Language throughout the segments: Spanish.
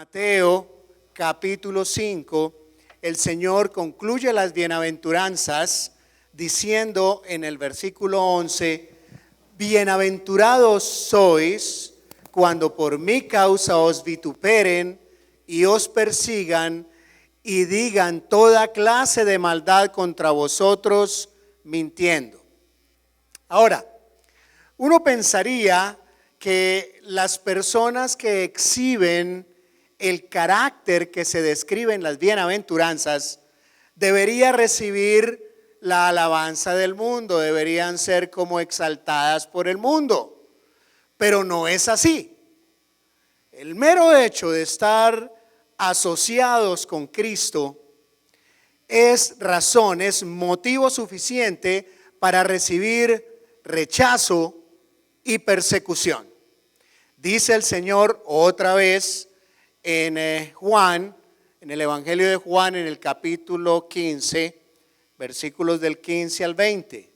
Mateo capítulo 5, el Señor concluye las bienaventuranzas diciendo en el versículo 11, bienaventurados sois cuando por mi causa os vituperen y os persigan y digan toda clase de maldad contra vosotros mintiendo. Ahora, uno pensaría que las personas que exhiben el carácter que se describe en las bienaventuranzas debería recibir la alabanza del mundo, deberían ser como exaltadas por el mundo, pero no es así. El mero hecho de estar asociados con Cristo es razón, es motivo suficiente para recibir rechazo y persecución. Dice el Señor otra vez en Juan, en el Evangelio de Juan, en el capítulo 15, versículos del 15 al 20.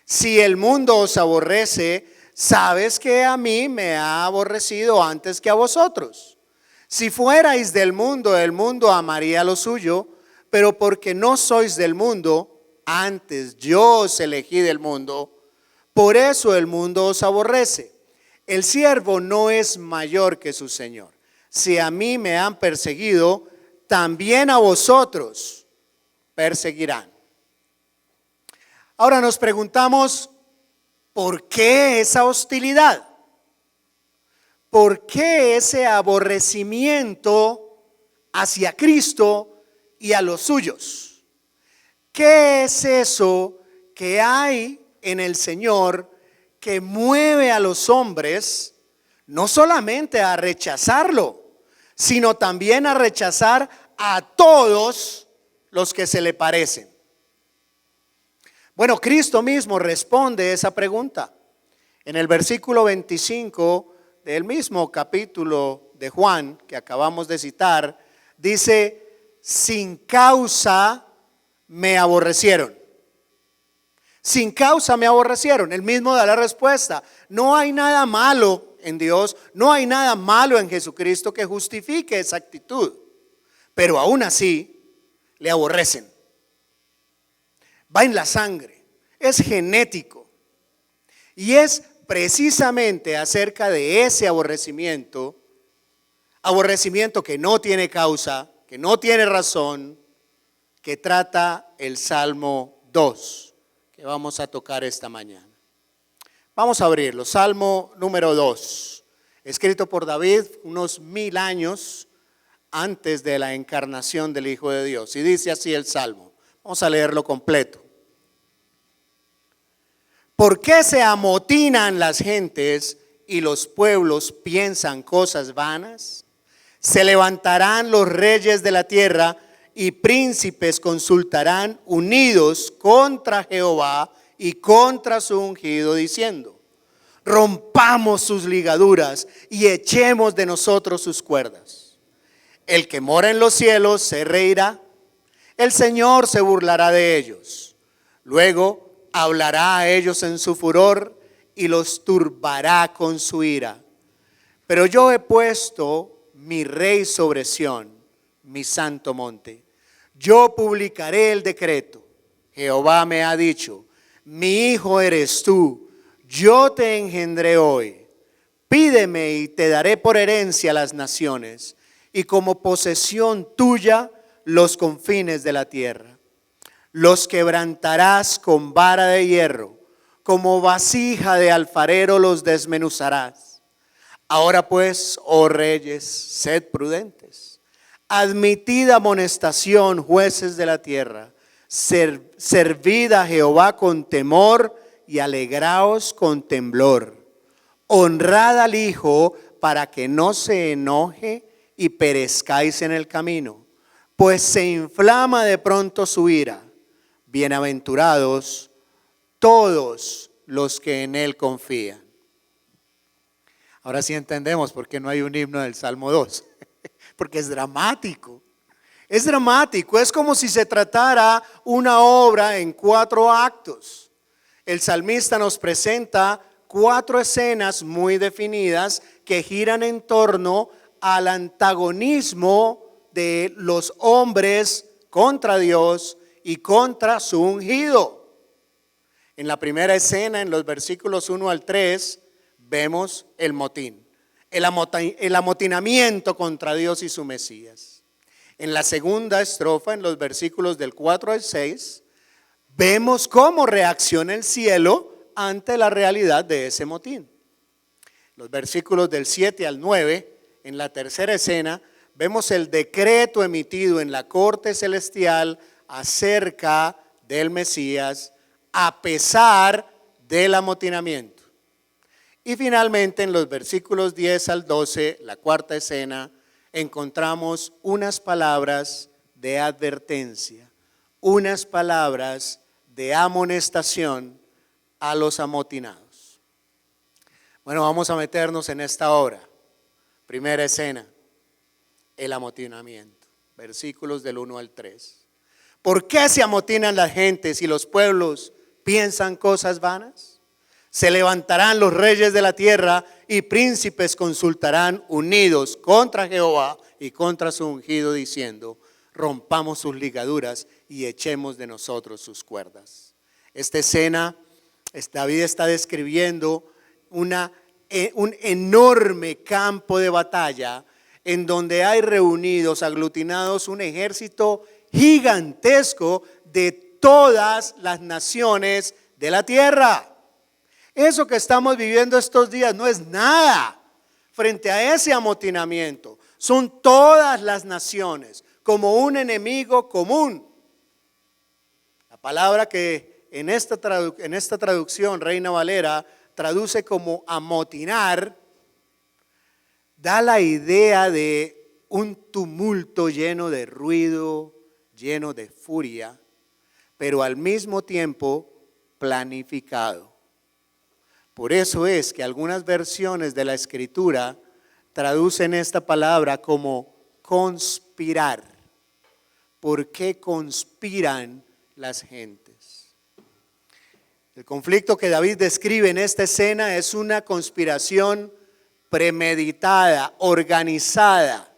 Si el mundo os aborrece, sabes que a mí me ha aborrecido antes que a vosotros. Si fuerais del mundo amaría lo suyo, pero porque no sois del mundo, antes yo os elegí del mundo, por eso el mundo os aborrece. El siervo no es mayor que su Señor. Si a mí me han perseguido, también a vosotros perseguirán. Ahora nos preguntamos, ¿por qué esa hostilidad? ¿Por qué ese aborrecimiento hacia Cristo y a los suyos? ¿Qué es eso que hay en el Señor que mueve a los hombres no solamente a rechazarlo, sino también a rechazar a todos los que se le parecen? Bueno, Cristo mismo responde esa pregunta. En el versículo 25 del mismo capítulo de Juan que acabamos de citar, dice, sin causa me aborrecieron. Sin causa me aborrecieron. Él mismo da la respuesta. No hay nada malo en Dios, no hay nada malo en Jesucristo que justifique esa actitud, pero aún así le aborrecen. Va en la sangre, es genético, y es precisamente acerca de ese aborrecimiento que no tiene causa, que no tiene razón, que trata el Salmo 2, que vamos a tocar esta mañana. Vamos a abrirlo, Salmo número 2, escrito por David unos 1000 años antes de la encarnación del Hijo de Dios. Y dice así el Salmo, vamos a leerlo completo. ¿Por qué se amotinan las gentes y los pueblos piensan cosas vanas? Se levantarán los reyes de la tierra y príncipes consultarán unidos contra Jehová y contra su ungido, diciendo, rompamos sus ligaduras y echemos de nosotros sus cuerdas. El que mora en los cielos se reirá, el Señor se burlará de ellos. Luego hablará a ellos en su furor y los turbará con su ira. Pero yo he puesto mi rey sobre Sión, mi santo monte. Yo publicaré el decreto. Jehová me ha dicho, mi hijo eres tú, yo te engendré hoy. Pídeme y te daré por herencia las naciones, y como posesión tuya los confines de la tierra. Los quebrantarás con vara de hierro, como vasija de alfarero los desmenuzarás. Ahora pues, oh reyes, sed prudentes. Admitid amonestación, jueces de la tierra. Servid a Jehová con temor y alegraos con temblor. Honrad al Hijo para que no se enoje y perezcáis en el camino, pues se inflama de pronto su ira. Bienaventurados todos los que en él confían. Ahora sí entendemos por qué no hay un himno del Salmo 2, porque es dramático. Es dramático, es como si se tratara una obra en 4 actos. El salmista nos presenta 4 escenas muy definidas que giran en torno al antagonismo de los hombres contra Dios y contra su ungido. En la primera escena, en los versículos 1 al 3, vemos el motín, el amotinamiento contra Dios y su Mesías. En la segunda estrofa, en los versículos del 4 al 6, vemos cómo reacciona el cielo ante la realidad de ese motín. Los versículos del 7 al 9, en la tercera escena, vemos el decreto emitido en la corte celestial acerca del Mesías a pesar del amotinamiento. Y finalmente en los versículos 10 al 12, la cuarta escena, encontramos unas palabras de advertencia, unas palabras de amonestación a los amotinados. Bueno, vamos a meternos en esta obra. Primera escena, el amotinamiento, versículos del 1 al 3. ¿Por qué se amotinan las gentes y los pueblos piensan cosas vanas? Se levantarán los reyes de la tierra y príncipes consultarán unidos contra Jehová y contra su ungido, diciendo: rompamos sus ligaduras y echemos de nosotros sus cuerdas. Esta escena, David está describiendo un enorme campo de batalla en donde hay reunidos, aglutinados, un ejército gigantesco de todas las naciones de la tierra. Eso que estamos viviendo estos días no es nada frente a ese amotinamiento. Son todas las naciones como un enemigo común. La palabra que en esta traducción, Reina Valera, traduce como amotinar, da la idea de un tumulto lleno de ruido, lleno de furia, pero al mismo tiempo planificado. Por eso es que algunas versiones de la Escritura traducen esta palabra como conspirar. ¿Por qué conspiran las gentes? El conflicto que David describe en esta escena es una conspiración premeditada, organizada.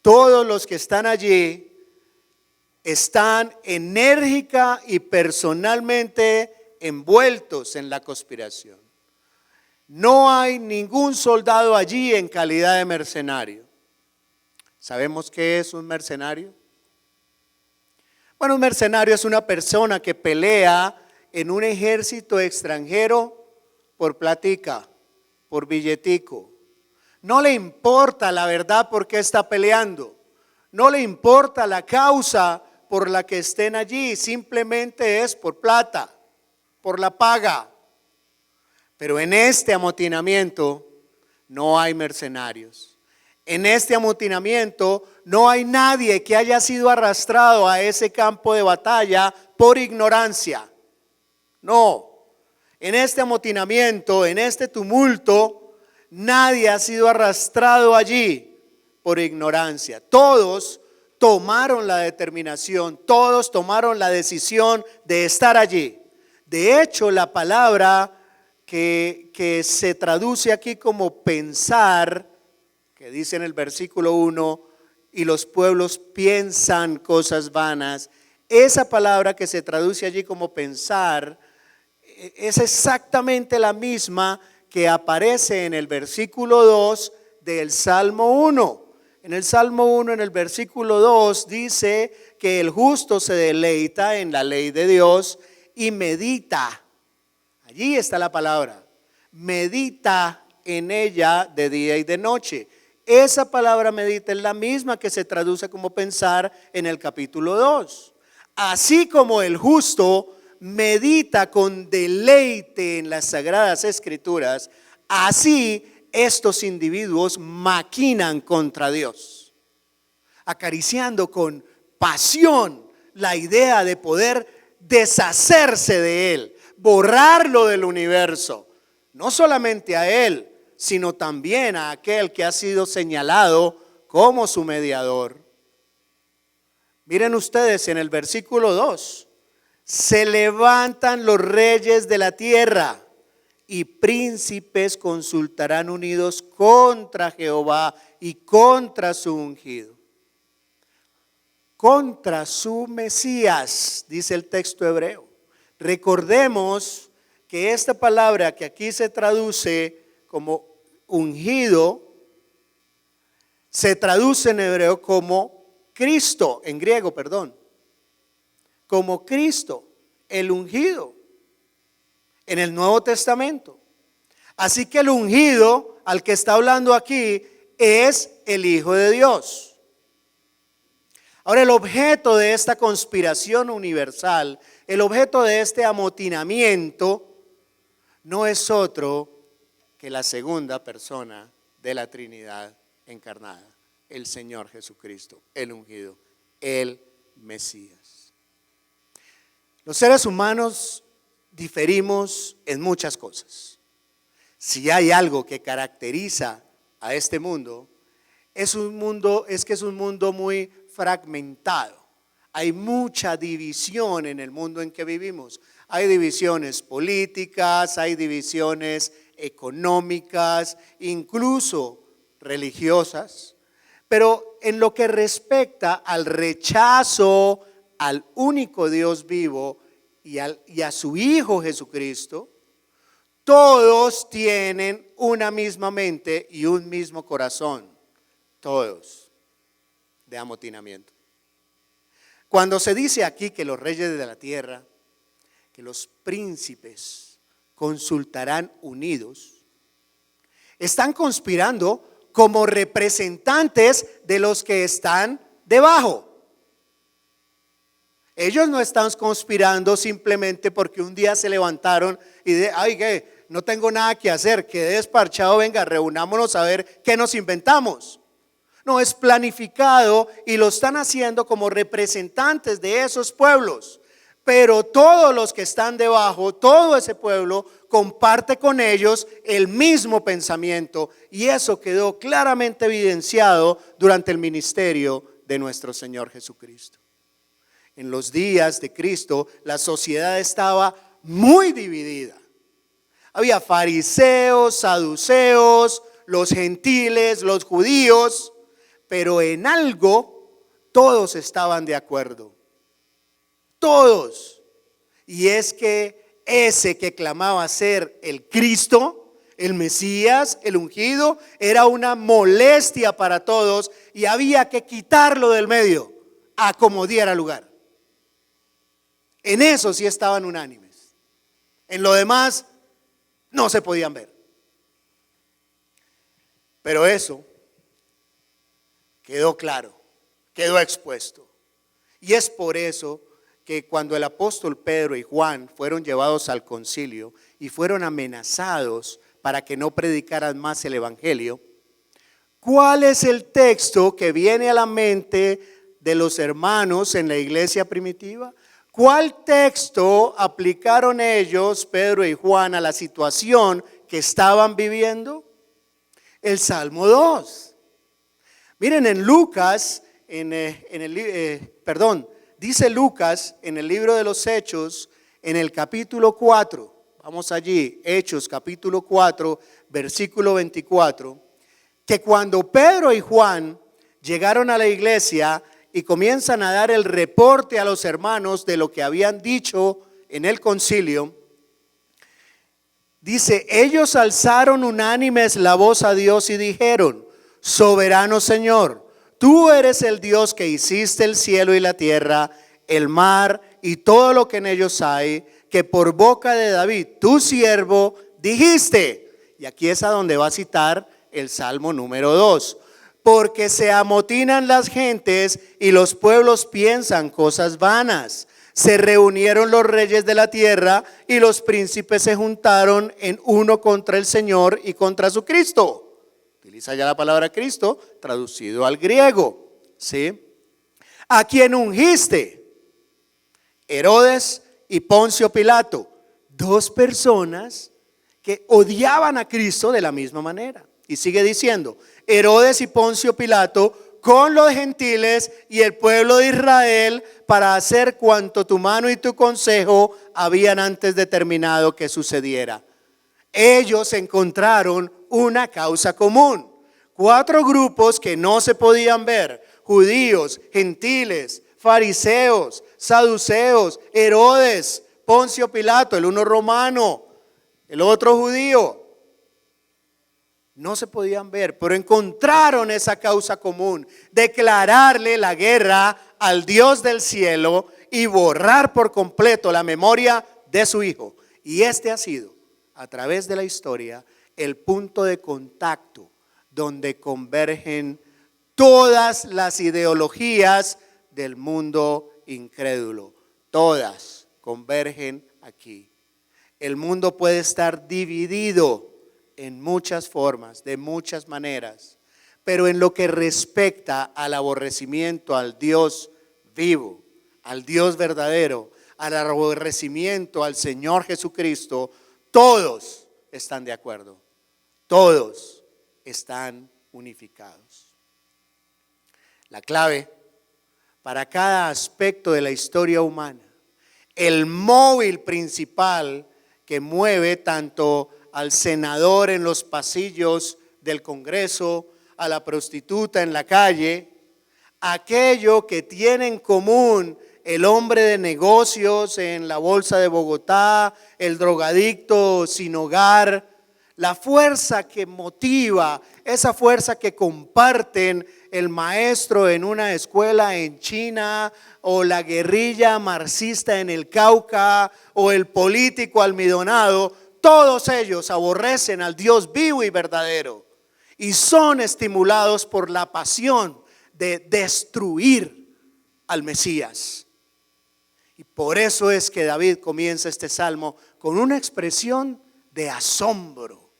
Todos los que están allí están enérgica y personalmente envueltos en la conspiración. No hay ningún soldado allí en calidad de mercenario. ¿Sabemos qué es un mercenario? Bueno, un mercenario es una persona que pelea en un ejército extranjero por platica, por billetico. No le importa la verdad por qué está peleando. No le importa la causa por la que estén allí. Simplemente es por plata, por la paga. Pero en este amotinamiento no hay mercenarios. En este amotinamiento no hay nadie que haya sido arrastrado a ese campo de batalla por ignorancia. No. En este amotinamiento, en este tumulto, nadie ha sido arrastrado allí por ignorancia. Todos tomaron la determinación, todos tomaron la decisión de estar allí. De hecho, la palabra que se traduce aquí como pensar, que dice en el versículo 1, y los pueblos piensan cosas vanas, esa palabra que se traduce allí como pensar es exactamente la misma que aparece en el versículo 2 del Salmo 1. En el Salmo 1, en el versículo 2, dice que el justo se deleita en la ley de Dios y medita. Allí está la palabra, medita en ella de día y de noche. Esa palabra medita es la misma que se traduce como pensar en el capítulo 2. Así como el justo medita con deleite en las sagradas escrituras, así estos individuos maquinan contra Dios, acariciando con pasión la idea de poder deshacerse de Él, borrarlo del universo, no solamente a Él, sino también a aquel que ha sido señalado como su mediador. Miren ustedes en el versículo 2, se levantan los reyes de la tierra y príncipes consultarán unidos contra Jehová y contra su ungido. Contra su Mesías, dice el texto hebreo. Recordemos que esta palabra que aquí se traduce como ungido, se traduce en hebreo como Cristo, en griego, perdón. Como Cristo, el ungido, en el Nuevo Testamento. Así que el ungido al que está hablando aquí es el Hijo de Dios. Ahora, el objeto de esta conspiración universal, el objeto de este amotinamiento, no es otro que la segunda persona de la Trinidad encarnada, el Señor Jesucristo, el ungido, el Mesías. Los seres humanos diferimos en muchas cosas. Si hay algo que caracteriza a este mundo, es que es un mundo muy fragmentado. Hay mucha división en el mundo en que vivimos. Hay divisiones políticas, hay divisiones económicas, incluso religiosas. Pero en lo que respecta al rechazo al único Dios vivo y a su Hijo Jesucristo, todos tienen una misma mente y un mismo corazón, todos, de amotinamiento. Cuando se dice aquí que los reyes de la tierra, que los príncipes consultarán unidos, están conspirando como representantes de los que están debajo. Ellos no están conspirando simplemente porque un día se levantaron y ay, ¿qué? No tengo nada que hacer, quedé desparchado, venga, reunámonos a ver qué nos inventamos. No, es planificado y lo están haciendo como representantes de esos pueblos. Pero todos los que están debajo, todo ese pueblo comparte con ellos el mismo pensamiento, y eso quedó claramente evidenciado durante el ministerio de nuestro Señor Jesucristo. En los días de Cristo, la sociedad estaba muy dividida. Había fariseos, saduceos, los gentiles, los judíos, pero en algo todos estaban de acuerdo. Todos. Y es que ese que clamaba ser el Cristo, el Mesías, el ungido, era una molestia para todos y había que quitarlo del medio a como diera lugar. En eso sí estaban unánimes. En lo demás no se podían ver. Pero eso quedó claro, quedó expuesto. Y es por eso que cuando el apóstol Pedro y Juan fueron llevados al concilio y fueron amenazados para que no predicaran más el evangelio, ¿cuál es el texto que viene a la mente de los hermanos en la iglesia primitiva? ¿Cuál texto aplicaron ellos, Pedro y Juan, a la situación que estaban viviendo? El Salmo 2. Miren, en Lucas, dice Lucas en el libro de los Hechos, en el capítulo 4, vamos allí, Hechos capítulo 4, versículo 24, que cuando Pedro y Juan llegaron a la iglesia y comienzan a dar el reporte a los hermanos de lo que habían dicho en el concilio, dice, ellos alzaron unánimes la voz a Dios y dijeron, soberano Señor, tú eres el Dios que hiciste el cielo y la tierra, el mar y todo lo que en ellos hay, que por boca de David, tu siervo, dijiste. Y aquí es a donde va a citar el Salmo número 2. Porque se amotinan las gentes y los pueblos piensan cosas vanas. Se reunieron los reyes de la tierra y los príncipes se juntaron en uno contra el Señor y contra su Cristo. Utiliza ya la palabra Cristo traducido al griego, ¿sí? ¿A quién ungiste? Herodes y Poncio Pilato, dos personas que odiaban a Cristo de la misma manera. Y sigue diciendo, Herodes y Poncio Pilato con los gentiles y el pueblo de Israel para hacer cuanto tu mano y tu consejo habían antes determinado que sucediera. Ellos encontraron una causa común. 4 grupos que no se podían ver: judíos, gentiles, fariseos, saduceos, Herodes, Poncio Pilato, el uno romano, el otro judío. No se podían ver, pero encontraron esa causa común: declararle la guerra al Dios del cielo y borrar por completo la memoria de su Hijo. Y este ha sido, a través de la historia, el punto de contacto donde convergen todas las ideologías del mundo incrédulo. Todas convergen aquí. El mundo puede estar dividido en muchas formas, de muchas maneras, pero en lo que respecta al aborrecimiento al Dios vivo, al Dios verdadero, al aborrecimiento al Señor Jesucristo, todos están de acuerdo, todos están unificados. La clave para cada aspecto de la historia humana, el móvil principal que mueve tanto al senador en los pasillos del Congreso, a la prostituta en la calle, aquello que tiene en común el hombre de negocios en la bolsa de Bogotá, el drogadicto sin hogar, la fuerza que motiva, esa fuerza que comparten el maestro en una escuela en China, o la guerrilla marxista en el Cauca, o el político almidonado, todos ellos aborrecen al Dios vivo y verdadero y son estimulados por la pasión de destruir al Mesías. Y por eso es que David comienza este salmo con una expresión de asombro.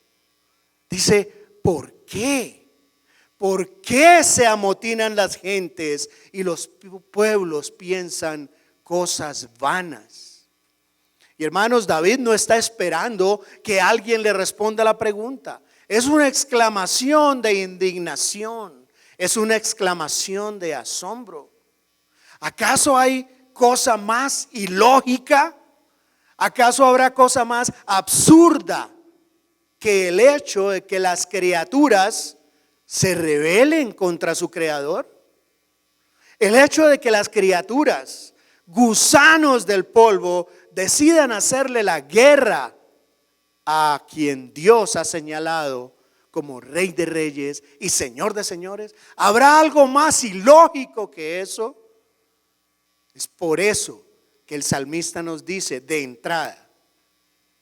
Dice: ¿por qué? ¿Por qué se amotinan las gentes y los pueblos piensan cosas vanas? Y hermanos, David no está esperando que alguien le responda la pregunta. Es una exclamación de indignación, es una exclamación de asombro. ¿Acaso hay cosa más ilógica? ¿Acaso habrá cosa más absurda que el hecho de que las criaturas se rebelen contra su creador? El hecho de que las criaturas, gusanos del polvo, decidan hacerle la guerra a quien Dios ha señalado como Rey de Reyes y Señor de Señores. ¿Habrá algo más ilógico que eso? Es por eso que el salmista nos dice de entrada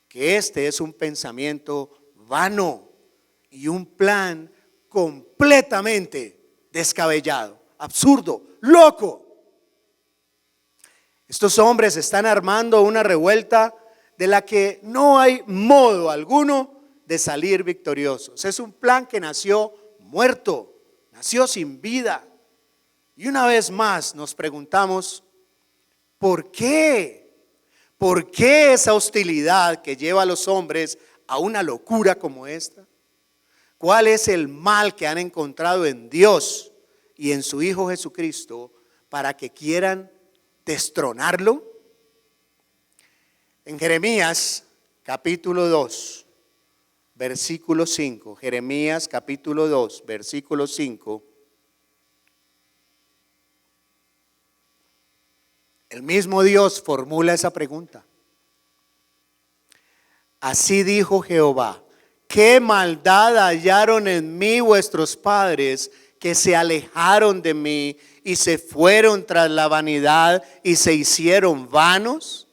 que este es un pensamiento vano y un plan completamente descabellado, absurdo, loco. Estos hombres están armando una revuelta de la que no hay modo alguno de salir victoriosos. Es un plan que nació muerto, nació sin vida. Y una vez más nos preguntamos: ¿por qué? ¿Por qué esa hostilidad que lleva a los hombres a una locura como esta? ¿Cuál es el mal que han encontrado en Dios y en su Hijo Jesucristo para que quieran destronarlo? En Jeremías capítulo 2, versículo 5, Jeremías capítulo 2, versículo 5, el mismo Dios formula esa pregunta. Así dijo Jehová: ¿qué maldad hallaron en mí vuestros padres, que se alejaron de mí y se fueron tras la vanidad y se hicieron vanos?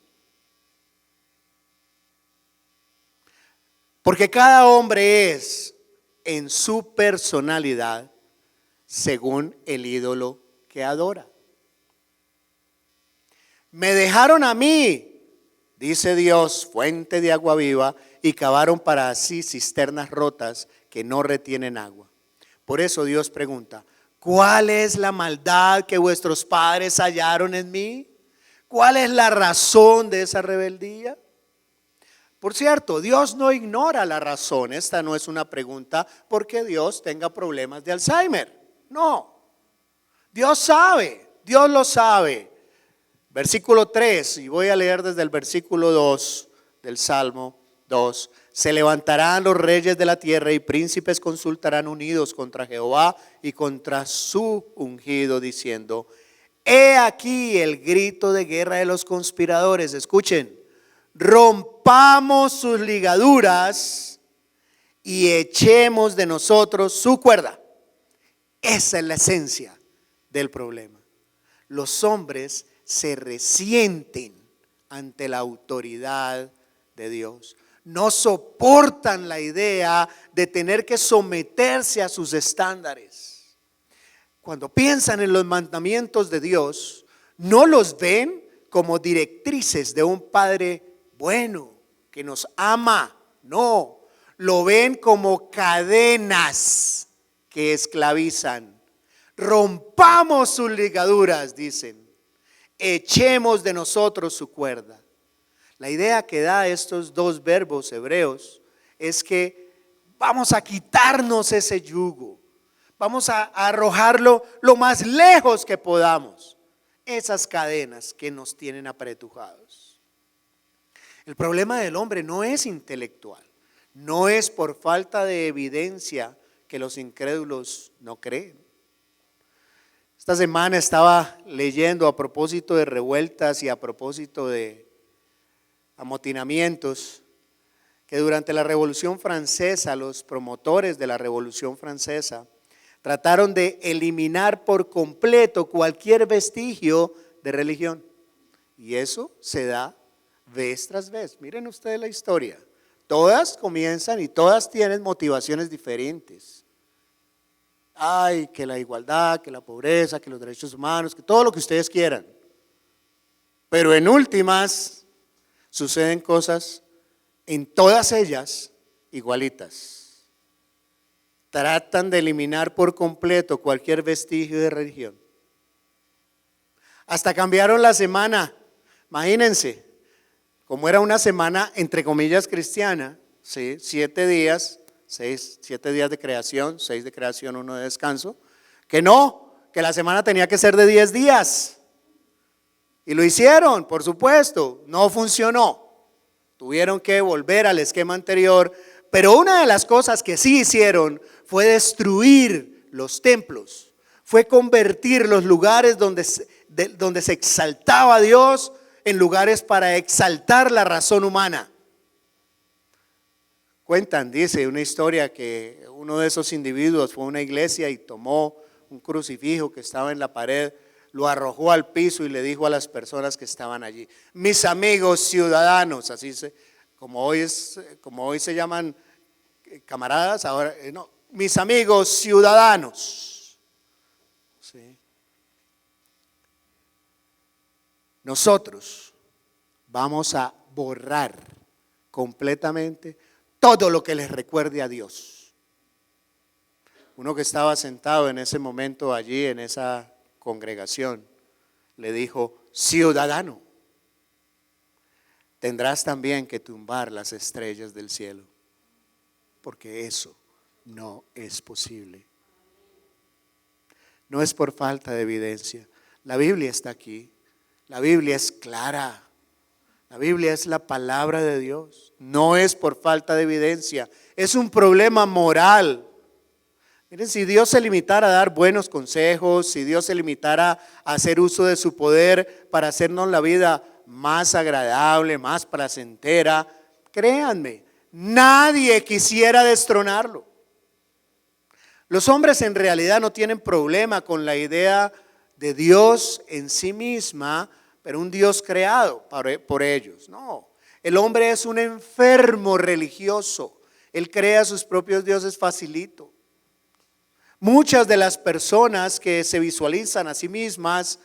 Porque cada hombre es en su personalidad según el ídolo que adora. Me dejaron a mí, dice Dios, fuente de agua viva, y cavaron para sí cisternas rotas que no retienen agua. Por eso Dios pregunta: ¿cuál es la maldad que vuestros padres hallaron en mí? ¿Cuál es la razón de esa rebeldía? Por cierto, Dios no ignora la razón. Esta no es una pregunta porque Dios tenga problemas de Alzheimer. No, Dios sabe, Dios lo sabe. Versículo 3, y voy a leer desde el versículo 2 del Salmo. 2. Se levantarán los reyes de la tierra y príncipes consultarán unidos contra Jehová y contra su ungido, diciendo: he aquí el grito de guerra de los conspiradores. Escuchen: rompamos sus ligaduras y echemos de nosotros su cuerda. Esa es la esencia del problema. Los hombres se resienten ante la autoridad de Dios. No soportan la idea de tener que someterse a sus estándares. Cuando piensan en los mandamientos de Dios, no los ven como directrices de un Padre bueno que nos ama. No, lo ven como cadenas que esclavizan. Rompamos sus ligaduras, dicen. Echemos de nosotros su cuerda. La idea que da estos dos verbos hebreos es que vamos a quitarnos ese yugo, vamos a arrojarlo lo más lejos que podamos, esas cadenas que nos tienen apretujados. El problema del hombre no es intelectual, no es por falta de evidencia que los incrédulos no creen. Esta semana estaba leyendo a propósito de revueltas y a propósito de amotinamientos, que durante la Revolución Francesa, los promotores de la Revolución Francesa trataron de eliminar por completo cualquier vestigio de religión. Y eso se da vez tras vez. Miren ustedes la historia. Todas comienzan y todas tienen motivaciones diferentes. Ay, que la igualdad, que la pobreza, que los derechos humanos, que todo lo que ustedes quieran. Pero en últimas suceden cosas en todas ellas igualitas. Tratan de eliminar por completo cualquier vestigio de religión. Hasta cambiaron la semana. Imagínense, como era una semana entre comillas cristiana, ¿sí? 7 días, 7 días de creación, 6 de creación, 1 de descanso, que la semana tenía que ser de 10 días. Y lo hicieron, por supuesto, no funcionó. Tuvieron que volver al esquema anterior, pero una de las cosas que sí hicieron fue destruir los templos, fue convertir los lugares donde se exaltaba a Dios en lugares para exaltar la razón humana. Cuentan, dice una historia, que uno de esos individuos fue a una iglesia y tomó un crucifijo que estaba en la pared, lo arrojó al piso y le dijo a las personas que estaban allí: mis amigos ciudadanos, como hoy se llaman camaradas, ahora no, mis amigos ciudadanos. ¿Sí? Nosotros vamos a borrar completamente todo lo que les recuerde a Dios. Uno que estaba sentado en ese momento allí en esa congregación le dijo: ciudadano, tendrás también que tumbar las estrellas del cielo, porque eso no es posible. No es por falta de evidencia. La Biblia está aquí, la Biblia es clara, la Biblia es la palabra de Dios. No es por falta de evidencia, es un problema moral. Miren, si Dios se limitara a dar buenos consejos, si Dios se limitara a hacer uso de su poder para hacernos la vida más agradable, más placentera, créanme, nadie quisiera destronarlo. Los hombres en realidad no tienen problema con la idea de Dios en sí misma, pero un Dios creado por ellos. No, el hombre es un enfermo religioso, él crea sus propios dioses facilito. Muchas de las personas que se visualizan a sí mismas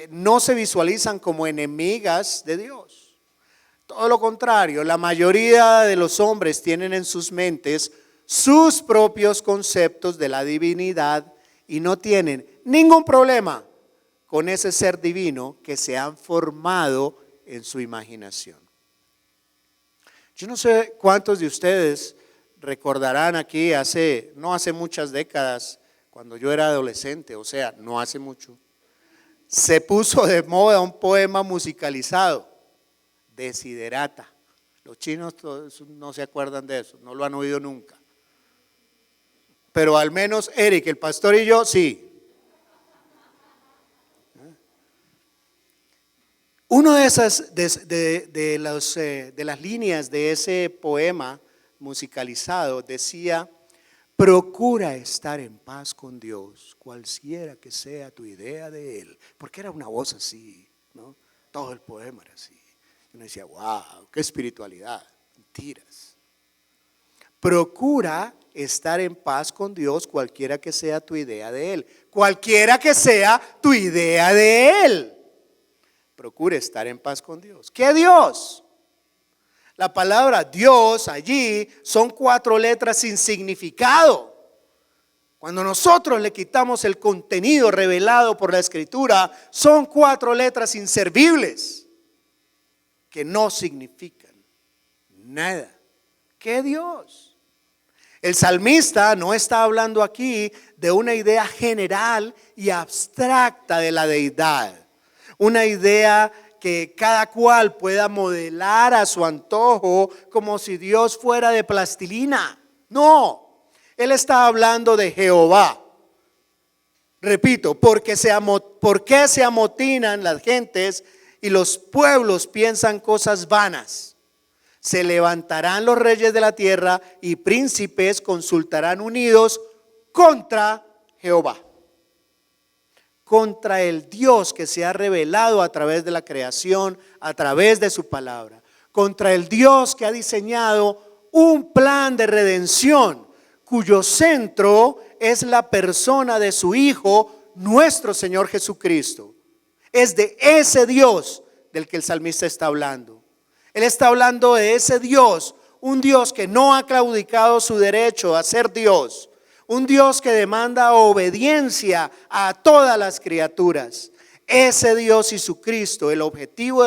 no se visualizan como enemigas de Dios. Todo lo contrario, la mayoría de los hombres tienen en sus mentes sus propios conceptos de la divinidad y no tienen ningún problema con ese ser divino que se han formado en su imaginación. Yo no sé cuántos de ustedes recordarán aquí no hace muchas décadas, cuando yo era adolescente, o sea, no hace mucho, se puso de moda un poema musicalizado, Desiderata. Los chinos todos no se acuerdan de eso, no lo han oído nunca. Pero al menos Eric, el pastor y yo, sí. Una de esas de las líneas de ese poema musicalizado decía: procura estar en paz con Dios, cualquiera que sea tu idea de Él. Porque era una voz así, ¿no? Todo el poema era así. Uno decía, wow, qué espiritualidad. Mentiras. Procura estar en paz con Dios, cualquiera que sea tu idea de Él. Cualquiera que sea tu idea de Él. Procure estar en paz con Dios. ¿Qué Dios? La palabra Dios allí son 4 letras sin significado. Cuando nosotros le quitamos el contenido revelado por la Escritura, son 4 letras inservibles que no significan nada. ¿Qué Dios? El salmista no está hablando aquí de una idea general y abstracta de la deidad. Una idea que cada cual pueda modelar a su antojo como si Dios fuera de plastilina. No, él está hablando de Jehová. Repito, ¿por qué se amotinan las gentes y los pueblos piensan cosas vanas? Se levantarán los reyes de la tierra y príncipes consultarán unidos contra Jehová. Contra el Dios que se ha revelado a través de la creación, a través de su palabra. Contra el Dios que ha diseñado un plan de redención, cuyo centro es la persona de su Hijo, nuestro Señor Jesucristo. Es de ese Dios del que el salmista está hablando. Él está hablando de ese Dios, un Dios que no ha claudicado su derecho a ser Dios. Un Dios que demanda obediencia a todas las criaturas. Ese Dios Jesucristo, es el objetivo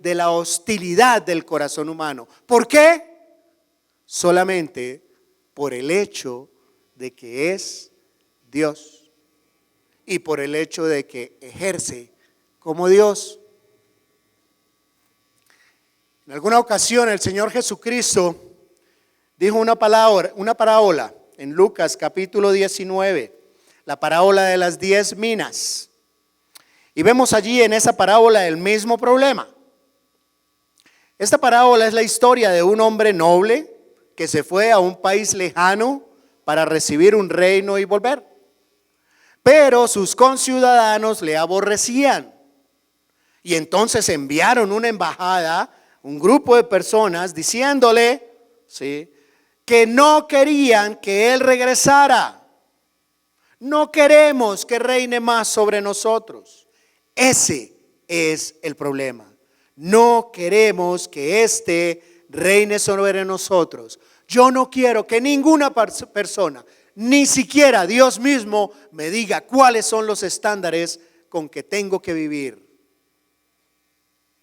de la hostilidad del corazón humano. ¿Por qué? Solamente por el hecho de que es Dios y por el hecho de que ejerce como Dios. En alguna ocasión el Señor Jesucristo dijo una parábola en Lucas capítulo 19, la parábola de las 10 minas. Y vemos allí en esa parábola el mismo problema. Esta parábola es la historia de un hombre noble que se fue a un país lejano para recibir un reino y volver. Pero sus conciudadanos le aborrecían. Y entonces enviaron una embajada, un grupo de personas diciéndole, ¿sí?, que no querían que él regresara. No queremos que reine más sobre nosotros. Ese es el problema. No queremos que éste reine sobre nosotros. Yo no quiero que ninguna persona, ni siquiera Dios mismo, me diga cuáles son los estándares con que tengo que vivir.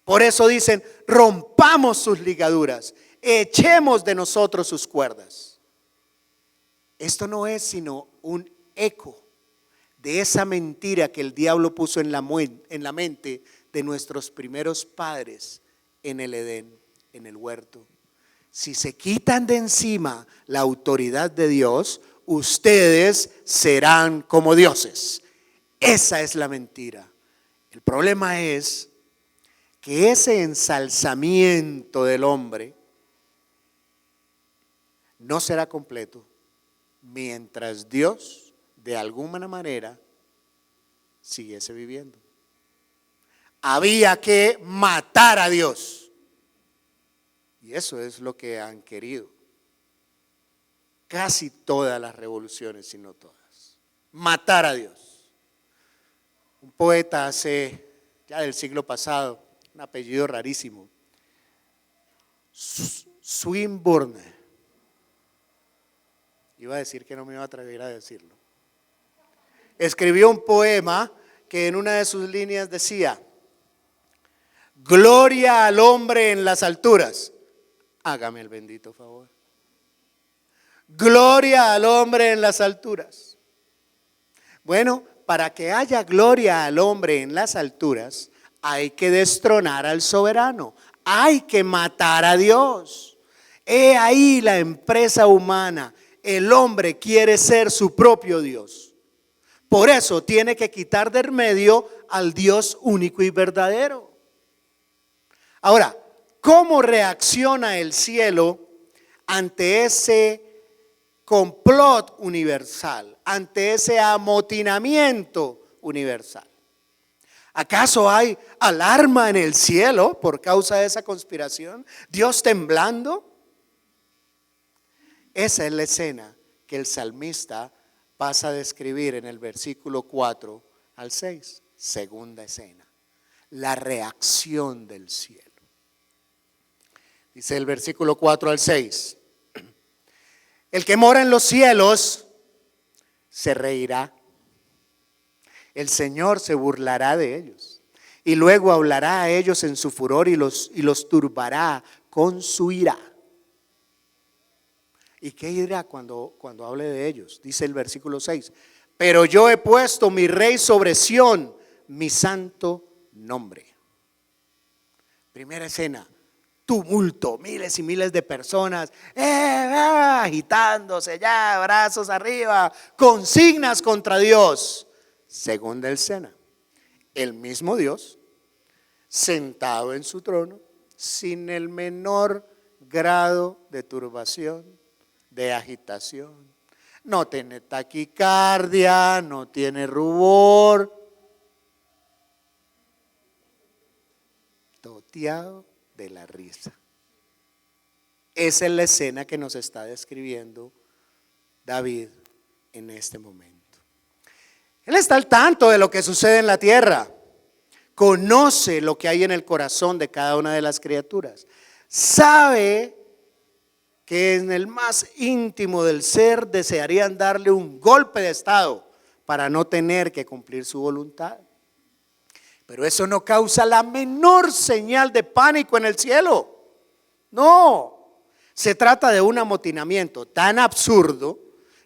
Por eso dicen, rompamos sus ligaduras. Echemos de nosotros sus cuerdas. Esto no es sino un eco de esa mentira que el diablo puso en la mente de nuestros primeros padres en el Edén, en el huerto. Si se quitan de encima la autoridad de Dios, ustedes serán como dioses. Esa es la mentira. El problema es que ese ensalzamiento del hombre no será completo mientras Dios de alguna manera siguiese viviendo. Había que matar a Dios. Y eso es lo que han querido casi todas las revoluciones, si no todas. Matar a Dios. Un poeta ya del siglo pasado, un apellido rarísimo, Swinburne. Iba a decir que no me iba a atrever a decirlo. Escribió un poema que en una de sus líneas decía: gloria al hombre en las alturas. Hágame el bendito favor. Gloria al hombre en las alturas. Bueno, para que haya gloria al hombre en las alturas, hay que destronar al soberano. hay que matar a Dios. He ahí la empresa humana. El hombre quiere ser su propio Dios. Por eso tiene que quitar de en medio al Dios único y verdadero. Ahora, ¿cómo reacciona el cielo ante ese complot universal, ante ese amotinamiento universal? ¿Acaso hay alarma en el cielo por causa de esa conspiración? ¿Dios temblando? Esa es la escena que el salmista pasa a describir en el versículo 4 al 6. Segunda escena, la reacción del cielo. Dice el versículo 4 al 6. El que mora en los cielos se reirá. El Señor se burlará de ellos y luego hablará a ellos en su furor y los turbará con su ira. ¿Y qué dirá cuando hable de ellos? Dice el versículo 6. Pero yo he puesto mi rey sobre Sión, mi santo nombre. Primera escena, tumulto, miles y miles de personas agitándose ya, brazos arriba, consignas contra Dios. Segunda escena, el mismo Dios sentado en su trono sin el menor grado de turbación, de agitación. No tiene taquicardia, no tiene rubor, toteado de la risa. Esa es la escena que nos está describiendo David en este momento. Él está al tanto de lo que sucede en la tierra, conoce lo que hay en el corazón de cada una de las criaturas, sabe que en el más íntimo del ser desearían darle un golpe de estado para no tener que cumplir su voluntad. Pero eso no causa la menor señal de pánico en el cielo. No, se trata de un amotinamiento tan absurdo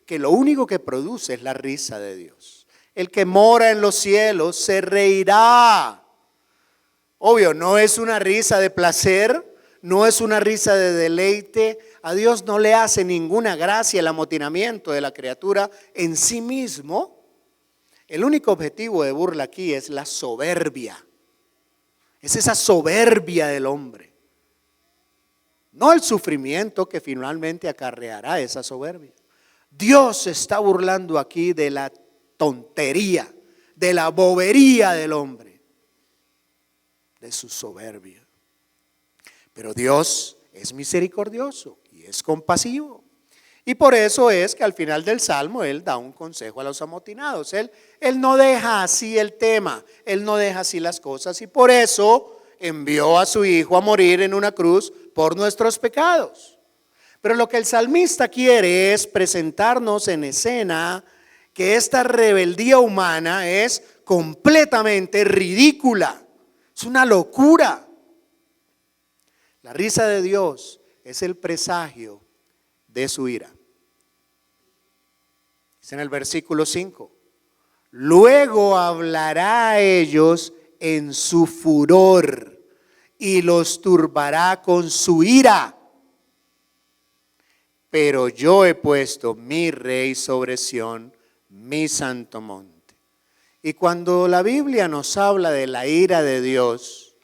que lo único que produce es la risa de Dios. El que mora en los cielos se reirá. Obvio, no es una risa de placer, no es una risa de deleite. A Dios no le hace ninguna gracia el amotinamiento de la criatura en sí mismo. El único objetivo de burla aquí es la soberbia. Es esa soberbia del hombre. No el sufrimiento que finalmente acarreará esa soberbia. Dios se está burlando aquí de la tontería, de la bobería del hombre, de su soberbia. Pero Dios es misericordioso y es compasivo. Y por eso es que al final del Salmo Él da un consejo a los amotinados. Él no deja así el tema, Él no deja así las cosas. Y por eso envió a su Hijo a morir en una cruz por nuestros pecados. Pero lo que el salmista quiere es presentarnos en escena que esta rebeldía humana es completamente ridícula. Es una locura. La risa de Dios es el presagio de su ira. Dice en el versículo 5, luego hablará a ellos en su furor y los turbará con su ira. Pero yo he puesto mi rey sobre Sión, mi santo monte. Y cuando la Biblia nos habla de la ira de Dios,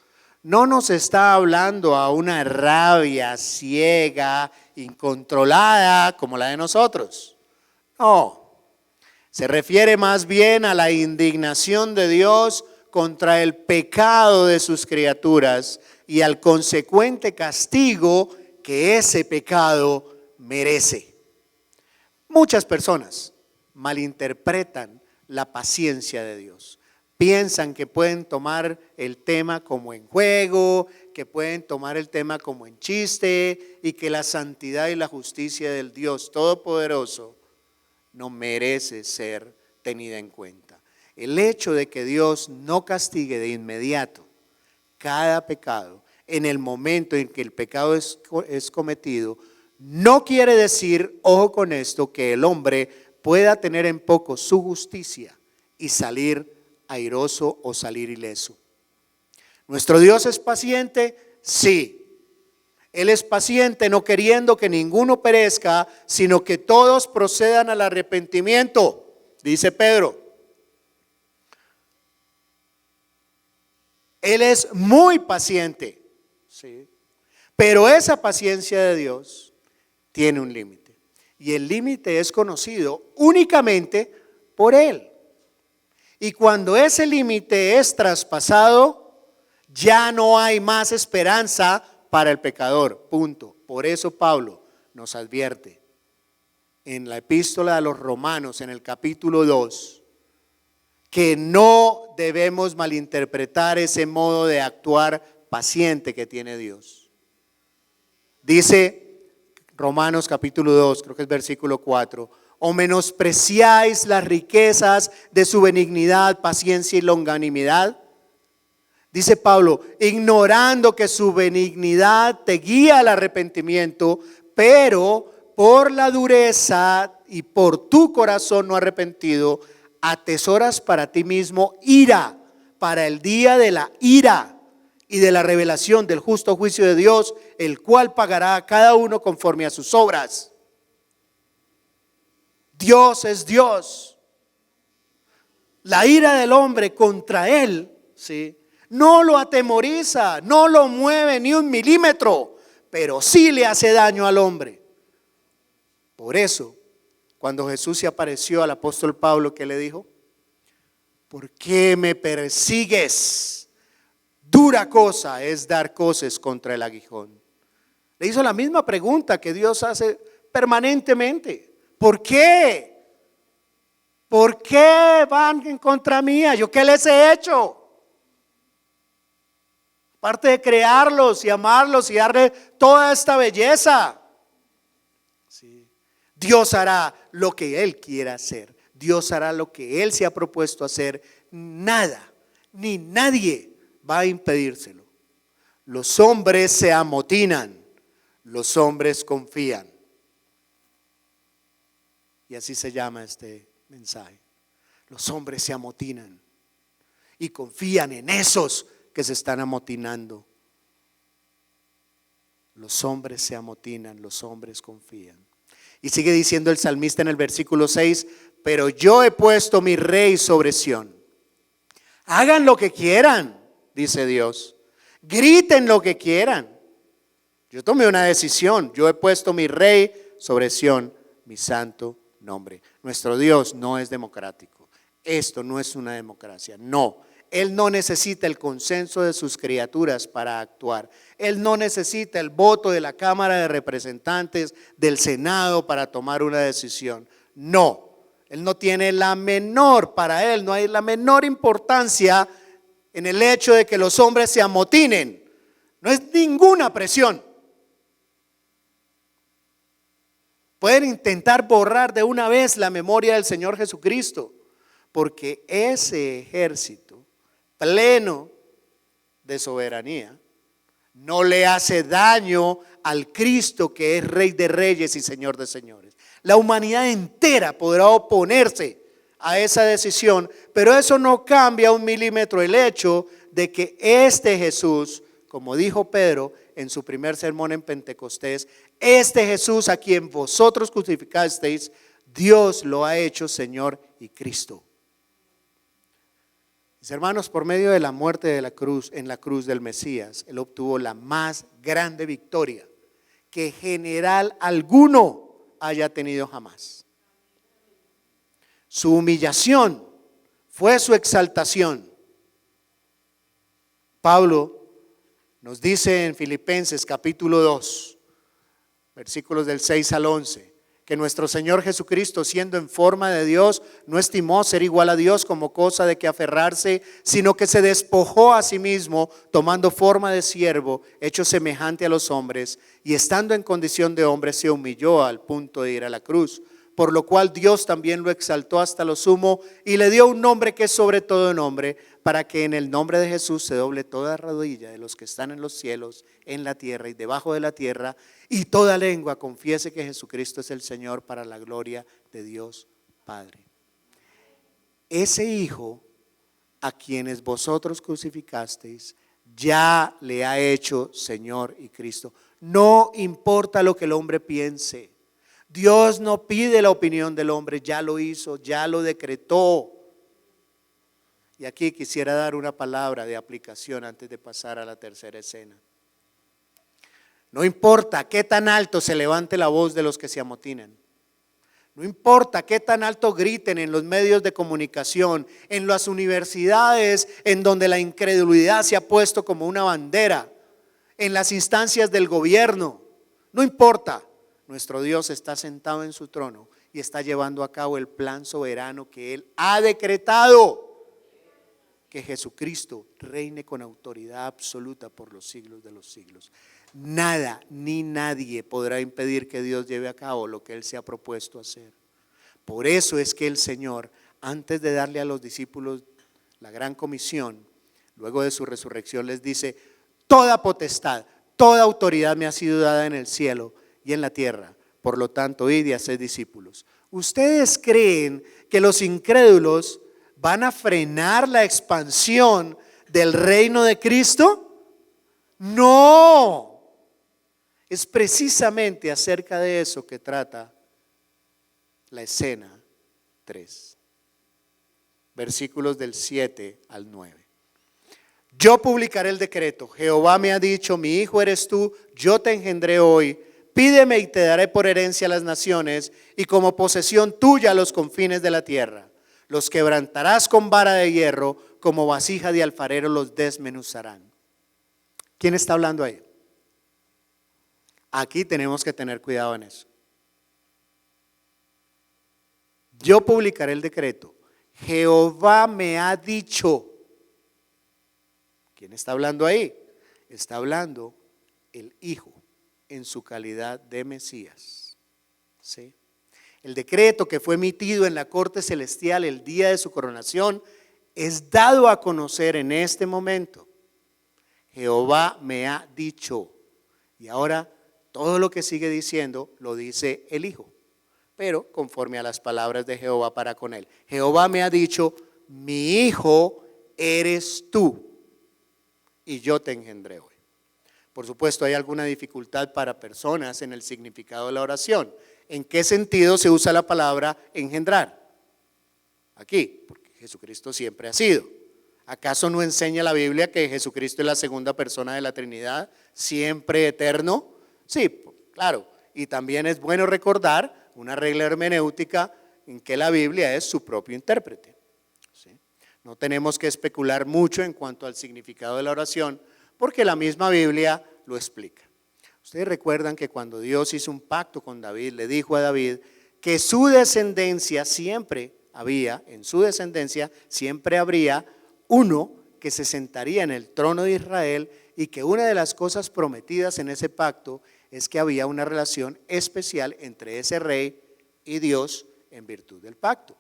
no nos está hablando a una rabia ciega, incontrolada como la de nosotros. No, se refiere más bien a la indignación de Dios contra el pecado de sus criaturas y al consecuente castigo que ese pecado merece. Muchas personas malinterpretan la paciencia de Dios. Piensan que pueden tomar el tema como en juego, que pueden tomar el tema como en chiste y que la santidad y la justicia del Dios Todopoderoso no merece ser tenida en cuenta. El hecho de que Dios no castigue de inmediato cada pecado en el momento en que el pecado es cometido, no quiere decir, ojo con esto, que el hombre pueda tener en poco su justicia y salir airoso o salir ileso. Nuestro Dios es paciente Sí. Él es paciente, no queriendo que ninguno perezca, sino que todos procedan al arrepentimiento, dice Pedro. Él es muy paciente, ¿sí? Pero esa paciencia de Dios tiene un límite. Y el límite es conocido únicamente por Él. Y cuando ese límite es traspasado, ya no hay más esperanza para el pecador, punto. Por eso Pablo nos advierte en la epístola a los Romanos, en el capítulo 2, que no debemos malinterpretar ese modo de actuar paciente que tiene Dios. Dice Romanos capítulo 2, creo que es versículo 4, o menospreciáis las riquezas de su benignidad, paciencia y longanimidad. Dice Pablo, ignorando que su benignidad te guía al arrepentimiento, pero por la dureza y por tu corazón no arrepentido, atesoras para ti mismo ira, para el día de la ira y de la revelación del justo juicio de Dios, el cual pagará a cada uno conforme a sus obras. Dios es Dios. La ira del hombre contra él, ¿sí?, no lo atemoriza, no lo mueve ni un milímetro, pero sí le hace daño al hombre. Por eso, cuando Jesús se apareció al apóstol Pablo, ¿qué le dijo? ¿Por qué me persigues? Dura cosa es dar coces contra el aguijón. Le hizo la misma pregunta que Dios hace permanentemente. ¿Por qué? ¿Por qué van en contra mía? ¿Yo qué les he hecho? Aparte de crearlos y amarlos y darle toda esta belleza. Sí. Dios hará lo que Él quiera hacer. Dios hará lo que Él se ha propuesto hacer. Nada, ni nadie va a impedírselo. Los hombres se amotinan, los hombres confían. Y así se llama este mensaje. Los hombres se amotinan y confían en esos que se están amotinando. Los hombres se amotinan, los hombres confían. Y sigue diciendo el salmista en el versículo 6, pero yo he puesto mi rey sobre Sión. Hagan lo que quieran, dice Dios. Griten lo que quieran. Yo tomé una decisión, yo he puesto mi rey sobre Sión, mi santo nombre. Nuestro Dios no es democrático. Esto no es una democracia, no. Él no necesita el consenso de sus criaturas para actuar. Él no necesita el voto de la Cámara de Representantes, del Senado para tomar una decisión. No, Él no tiene para Él no hay la menor importancia en el hecho de que los hombres se amotinen. No es ninguna presión. Pueden intentar borrar de una vez la memoria del Señor Jesucristo, porque ese ejército pleno de soberanía no le hace daño al Cristo que es Rey de Reyes y Señor de Señores. La humanidad entera podrá oponerse a esa decisión, pero eso no cambia un milímetro el hecho de que este Jesús, como dijo Pedro en su primer sermón en Pentecostés, este Jesús a quien vosotros crucificasteis, Dios lo ha hecho Señor y Cristo. Mis hermanos, por medio de la muerte de la cruz, en la cruz del Mesías, Él obtuvo la más grande victoria que general alguno haya tenido jamás. Su humillación fue su exaltación. Pablo nos dice en Filipenses capítulo 2, versículos del 6 al 11, que nuestro Señor Jesucristo, siendo en forma de Dios, no estimó ser igual a Dios como cosa de que aferrarse, sino que se despojó a sí mismo, tomando forma de siervo, hecho semejante a los hombres, y estando en condición de hombre, se humilló al punto de ir a la cruz. Por lo cual Dios también lo exaltó hasta lo sumo y le dio un nombre que es sobre todo nombre, para que en el nombre de Jesús se doble toda rodilla de los que están en los cielos, en la tierra y debajo de la tierra, y toda lengua confiese que Jesucristo es el Señor, para la gloria de Dios Padre. Ese Hijo a quienes vosotros crucificasteis, ya le ha hecho Señor y Cristo. No importa lo que el hombre piense. Dios no pide la opinión del hombre, ya lo hizo, ya lo decretó. Y aquí quisiera dar una palabra de aplicación antes de pasar a la tercera escena. No importa qué tan alto se levante la voz de los que se amotinan. No importa qué tan alto griten en los medios de comunicación, en las universidades en donde la incredulidad se ha puesto como una bandera, en las instancias del gobierno. No importa, nuestro Dios está sentado en su trono y está llevando a cabo el plan soberano que Él ha decretado. Que Jesucristo reine con autoridad absoluta por los siglos de los siglos. Nada ni nadie podrá impedir que Dios lleve a cabo lo que Él se ha propuesto hacer. Por eso es que el Señor, antes de darle a los discípulos la gran comisión, luego de su resurrección les dice: toda potestad, toda autoridad me ha sido dada en el cielo y en la tierra. Por lo tanto, id y haced discípulos. ¿Ustedes creen que los incrédulos van a frenar la expansión del reino de Cristo? No. Es precisamente acerca de eso que trata la escena 3. Versículos del 7 al 9. Yo publicaré el decreto. Jehová me ha dicho: mi hijo eres tú, yo te engendré hoy. Pídeme y te daré por herencia a las naciones y como posesión tuya los confines de la tierra. Los quebrantarás con vara de hierro, como vasija de alfarero los desmenuzarán. ¿Quién está hablando ahí? Aquí tenemos que tener cuidado en eso. Yo publicaré el decreto. Jehová me ha dicho. ¿Quién está hablando ahí? Está hablando el Hijo en su calidad de Mesías. ¿Sí? El decreto que fue emitido en la corte celestial el día de su coronación es dado a conocer en este momento. Jehová me ha dicho. Y ahora todo lo que sigue diciendo lo dice el Hijo, pero conforme a las palabras de Jehová para con él. Jehová me ha dicho: mi hijo eres tú y yo te engendré hoy. Por supuesto, hay alguna dificultad para personas en el significado de la oración. ¿En qué sentido se usa la palabra engendrar? Aquí, porque Jesucristo siempre ha sido. ¿Acaso no enseña la Biblia que Jesucristo es la segunda persona de la Trinidad, siempre eterno? Sí, claro. Y también es bueno recordar una regla hermenéutica en que la Biblia es su propio intérprete. ¿Sí? No tenemos que especular mucho en cuanto al significado de la oración, porque la misma Biblia lo explica. Ustedes recuerdan que cuando Dios hizo un pacto con David, le dijo a David que su descendencia siempre había, en su descendencia siempre habría uno que se sentaría en el trono de Israel, y que una de las cosas prometidas en ese pacto es que había una relación especial entre ese rey y Dios en virtud del pacto.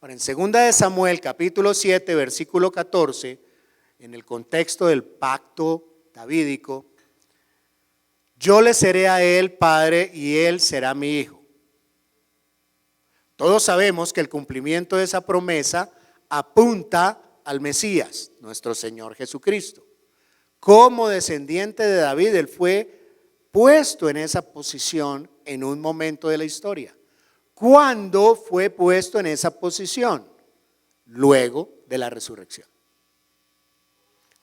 Ahora, en 2 de Samuel capítulo 7 versículo 14, en el contexto del pacto davídico: yo le seré a él padre y él será mi hijo. Todos sabemos que el cumplimiento de esa promesa apunta al Mesías, nuestro Señor Jesucristo. Como descendiente de David, él fue puesto en esa posición en un momento de la historia. ¿Cuándo fue puesto en esa posición? Luego de la resurrección.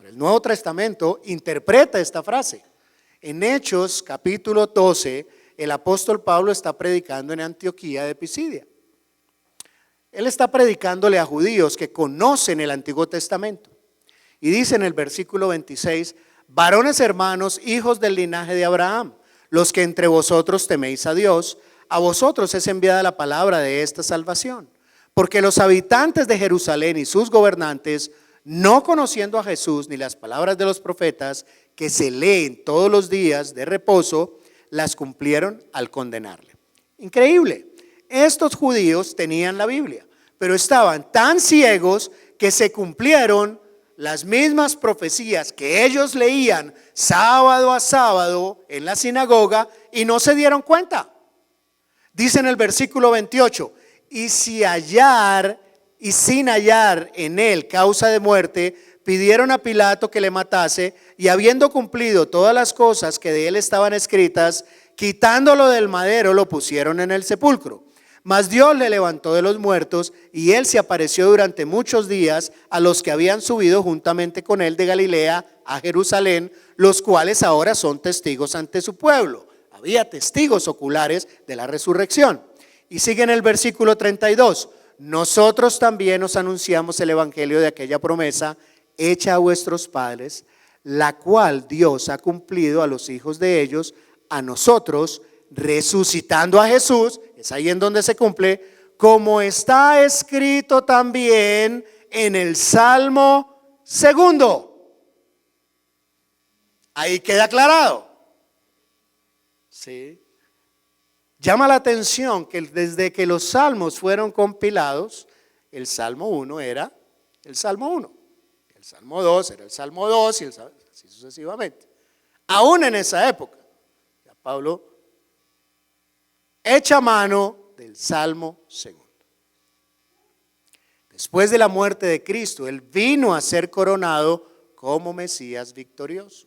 El Nuevo Testamento interpreta esta frase. En Hechos capítulo 12, el apóstol Pablo está predicando en Antioquía de Pisidia. Él está predicándole a judíos que conocen el Antiguo Testamento. Y dice en el versículo 26: varones hermanos, hijos del linaje de Abraham, los que entre vosotros teméis a Dios, a vosotros es enviada la palabra de esta salvación. Porque los habitantes de Jerusalén y sus gobernantes, no conociendo a Jesús ni las palabras de los profetas que se leen todos los días de reposo, las cumplieron al condenarle. Increíble. Estos judíos tenían la Biblia, pero estaban tan ciegos que se cumplieron las mismas profecías que ellos leían sábado a sábado en la sinagoga y no se dieron cuenta. Dice en el versículo 28: y sin hallar en él causa de muerte, pidieron a Pilato que le matase, y habiendo cumplido todas las cosas que de él estaban escritas, quitándolo del madero, lo pusieron en el sepulcro. Mas Dios le levantó de los muertos, y él se apareció durante muchos días a los que habían subido juntamente con él de Galilea a Jerusalén, los cuales ahora son testigos ante su pueblo. Había testigos oculares de la resurrección. Y sigue en el versículo 32. Nosotros también os anunciamos el evangelio de aquella promesa hecha a vuestros padres, la cual Dios ha cumplido a los hijos de ellos, a nosotros, resucitando a Jesús. Es ahí en donde se cumple, como está escrito también en el Salmo 2. Ahí queda aclarado. ¿Sí? Llama la atención que desde que los salmos fueron compilados, el Salmo 1 era el Salmo 1, el Salmo 2 era el Salmo 2 y así sucesivamente. Aún en esa época, ya Pablo echa mano del Salmo 2. Después de la muerte de Cristo, Él vino a ser coronado como Mesías victorioso.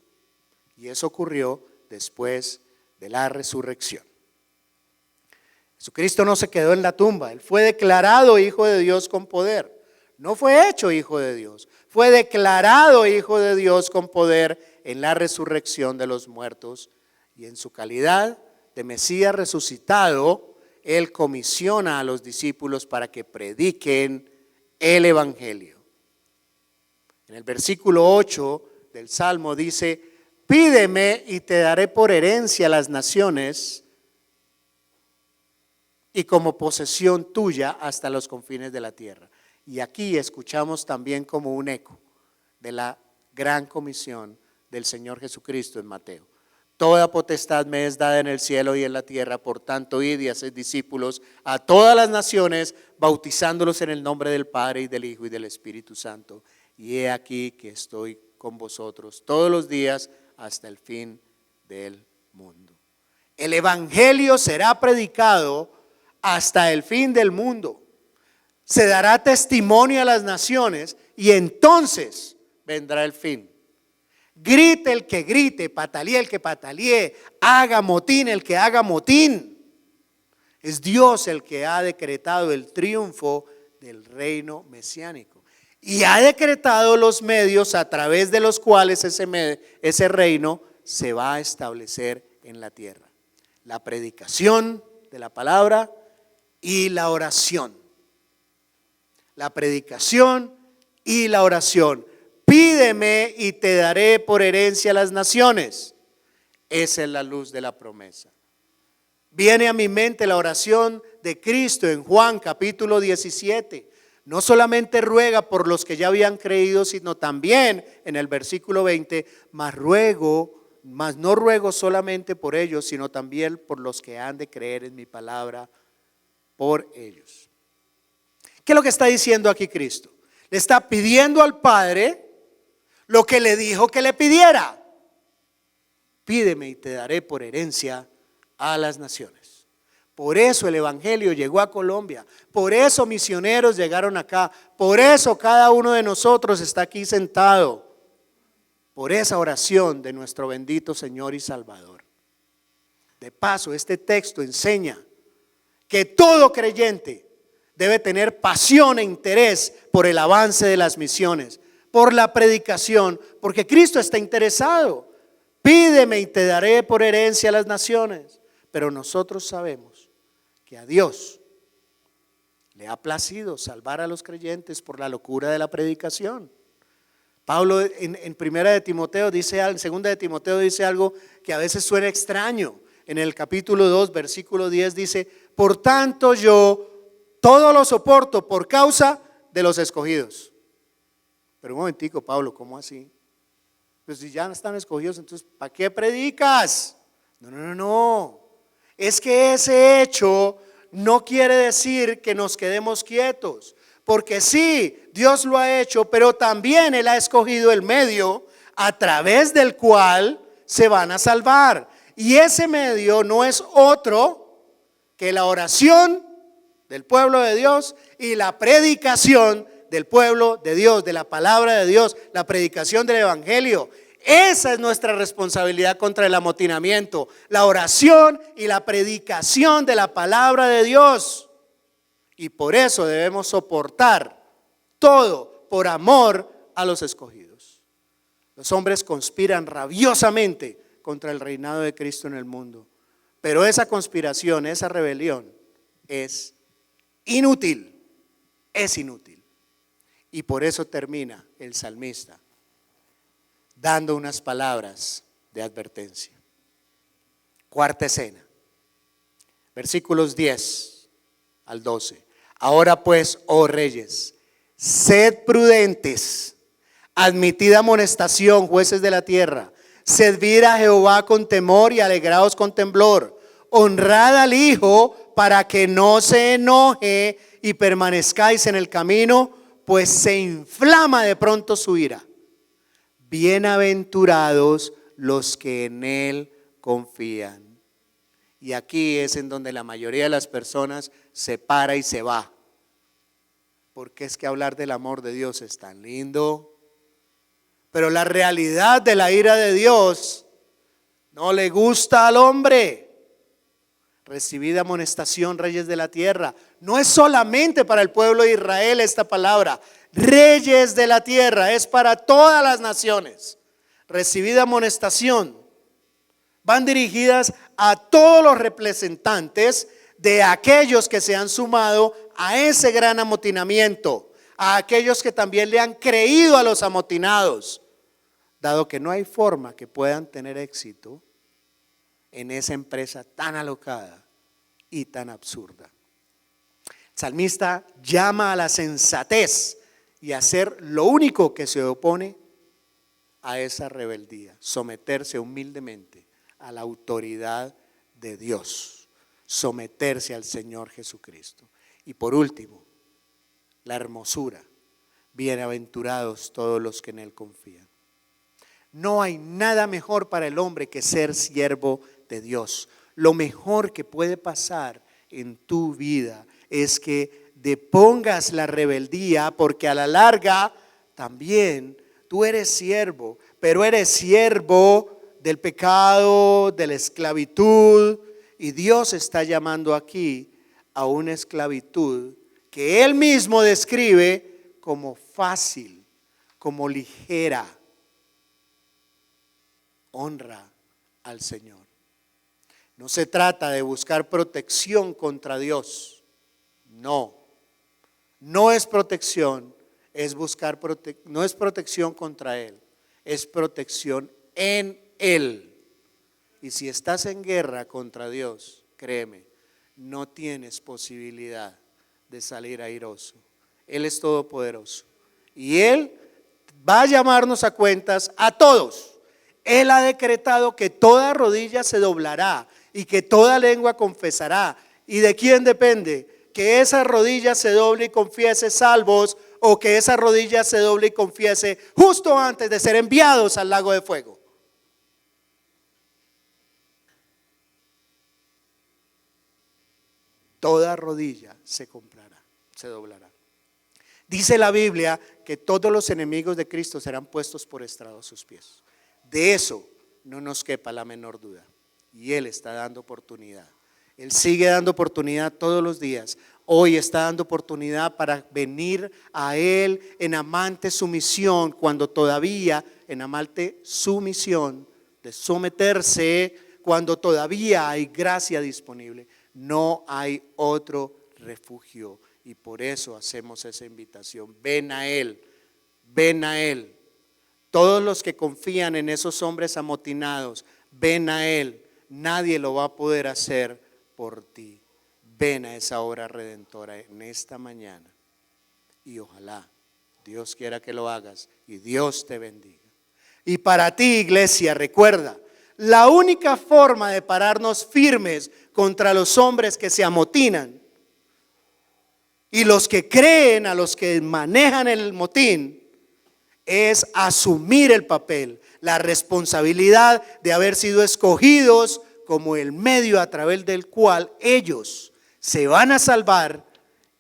Y eso ocurrió después de la resurrección. Jesucristo no se quedó en la tumba, Él fue declarado Hijo de Dios con poder. No fue hecho Hijo de Dios, fue declarado Hijo de Dios con poder en la resurrección de los muertos. Y en su calidad de Mesías resucitado, Él comisiona a los discípulos para que prediquen el Evangelio. En el versículo 8 del Salmo dice: pídeme y te daré por herencia las naciones y como posesión tuya hasta los confines de la tierra. Y aquí escuchamos también como un eco de la gran comisión del Señor Jesucristo en Mateo. Toda potestad me es dada en el cielo y en la tierra, por tanto id y haced discípulos a todas las naciones, bautizándolos en el nombre del Padre y del Hijo y del Espíritu Santo. Y he aquí que estoy con vosotros todos los días hasta el fin del mundo. El Evangelio será predicado hasta el fin del mundo. Se dará testimonio a las naciones y entonces vendrá el fin. Grite el que grite, patalee el que patalee, haga motín el que haga motín. Es Dios el que ha decretado el triunfo del reino mesiánico y ha decretado los medios a través de los cuales ese reino se va a establecer en la tierra. La predicación de la palabra y la oración. La predicación y la oración. Pídeme y te daré por herencia las naciones. Esa es la luz de la promesa. Viene a mi mente la oración de Cristo en Juan capítulo 17. No solamente ruega por los que ya habían creído, sino también en el versículo 20, mas no ruego solamente por ellos, sino también por los que han de creer en mi palabra, por ellos. ¿Qué es lo que está diciendo aquí Cristo? Le está pidiendo al Padre lo que le dijo que le pidiera. Pídeme y te daré por herencia a las naciones. Por eso el Evangelio llegó a Colombia, por eso misioneros llegaron acá, por eso cada uno de nosotros está aquí sentado, por esa oración de nuestro bendito Señor y Salvador. De paso, este texto enseña que todo creyente debe tener pasión e interés por el avance de las misiones, por la predicación, porque Cristo está interesado. Pídeme y te daré por herencia a las naciones. Pero nosotros sabemos que a Dios le ha placido salvar a los creyentes por la locura de la predicación. Pablo en primera de Timoteo dice algo, en segunda de Timoteo dice algo que a veces suena extraño. En el capítulo 2, versículo 10 dice: por tanto yo todo lo soporto por causa de los escogidos. Pero un momentico, Pablo, ¿cómo así? Pues si ya están escogidos, entonces ¿para qué predicas? No. Es que ese hecho no quiere decir que nos quedemos quietos. Porque sí, Dios lo ha hecho, pero también Él ha escogido el medio a través del cual se van a salvar. Y ese medio no es otro que la oración del pueblo de Dios y la predicación del pueblo de Dios, de la palabra de Dios, la predicación del evangelio. Esa es nuestra responsabilidad contra el amotinamiento, la oración y la predicación de la palabra de Dios. Y por eso debemos soportar todo por amor a los escogidos. Los hombres conspiran rabiosamente contra el reinado de Cristo en el mundo, pero esa conspiración, esa rebelión es inútil, es inútil. Y por eso termina el salmista dando unas palabras de advertencia. Cuarta escena, versículos 10 al 12. Ahora pues, oh reyes, sed prudentes, admitid amonestación, jueces de la tierra, servid a Jehová con temor y alegraos con temblor, honrad al Hijo para que no se enoje y permanezcáis en el camino, pues se inflama de pronto su ira. Bienaventurados los que en Él confían. Y aquí es en donde la mayoría de las personas se para y se va. Porque es que hablar del amor de Dios es tan lindo, pero la realidad de la ira de Dios no le gusta al hombre. Recibid amonestación, reyes de la tierra. No es solamente para el pueblo de Israel esta palabra. Reyes de la tierra es para todas las naciones. Recibid amonestación. Van dirigidas a todos los representantes de aquellos que se han sumado a ese gran amotinamiento, a aquellos que también le han creído a los amotinados, dado que no hay forma que puedan tener éxito en esa empresa tan alocada y tan absurda. El salmista llama a la sensatez y a hacer lo único que se opone a esa rebeldía, someterse humildemente a la autoridad de Dios, someterse al Señor Jesucristo. Y por último, la hermosura, bienaventurados todos los que en Él confían. No hay nada mejor para el hombre que ser siervo de Dios. Lo mejor que puede pasar en tu vida es que depongas la rebeldía, porque a la larga también tú eres siervo, pero eres siervo del pecado, de la esclavitud, y Dios está llamando aquí a una esclavitud que Él mismo describe como fácil, como ligera. Honra al Señor. No se trata de buscar protección contra Dios. No es protección, es buscar no es protección contra Él, es protección en Él. Y si estás en guerra contra Dios, créeme, no tienes posibilidad de salir airoso. Él es todopoderoso y Él va a llamarnos a cuentas a todos. Él ha decretado que toda rodilla se doblará y que toda lengua confesará. ¿Y de quién depende? Que esa rodilla se doble y confiese salvos, o que esa rodilla se doble y confiese justo antes de ser enviados al lago de fuego. Toda rodilla se comprará, se doblará. Dice la Biblia que todos los enemigos de Cristo serán puestos por estrado a sus pies. De eso no nos quepa la menor duda. Y Él está dando oportunidad. Él sigue dando oportunidad todos los días. Hoy está dando oportunidad para venir a Él en amante sumisión, cuando todavía en amante sumisión de someterse, cuando todavía hay gracia disponible. No hay otro refugio, y por eso hacemos esa invitación. Ven a Él, ven a Él. Todos los que confían en esos hombres amotinados, ven a Él. Nadie lo va a poder hacer por ti. Ven a esa obra redentora en esta mañana, y ojalá Dios quiera que lo hagas y Dios te bendiga. Y para ti, iglesia, recuerda, la única forma de pararnos firmes contra los hombres que se amotinan y los que creen, a los que manejan el motín, es asumir el papel, la responsabilidad de haber sido escogidos como el medio a través del cual ellos se van a salvar.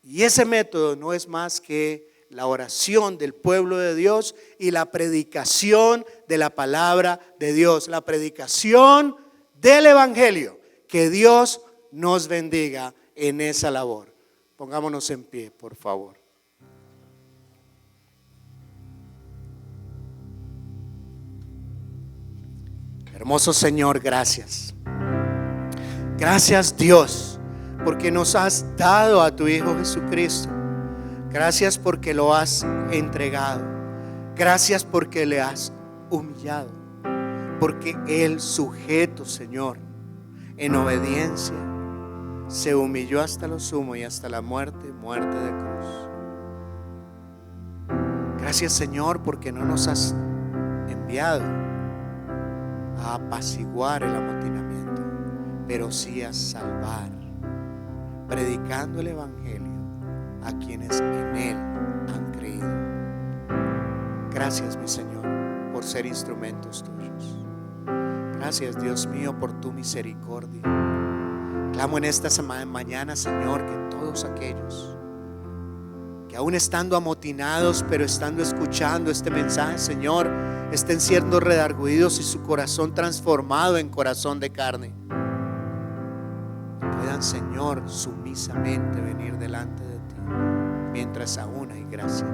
Y ese método no es más que la oración del pueblo de Dios y la predicación de la palabra de Dios, la predicación del Evangelio. Que Dios nos bendiga en esa labor. Pongámonos en pie, por favor. Hermoso Señor, gracias. Gracias, Dios, porque nos has dado a tu Hijo Jesucristo. Gracias porque lo has entregado. Gracias porque le has humillado. Porque Él, sujeto, Señor, en obediencia, se humilló hasta lo sumo y hasta la muerte de cruz. Gracias, Señor, porque no nos has enviado a apaciguar el amotinamiento, pero sí a salvar, predicando el Evangelio a quienes en Él han creído. Gracias, mi Señor, por ser instrumentos tuyos. Gracias, Dios mío, por tu misericordia. Clamo en esta mañana, Señor, que todos aquellos que aún estando amotinados, pero estando escuchando este mensaje, Señor, estén siendo redarguidos y su corazón transformado en corazón de carne, puedan, Señor, sumisamente venir delante de ti mientras aún hay gracia.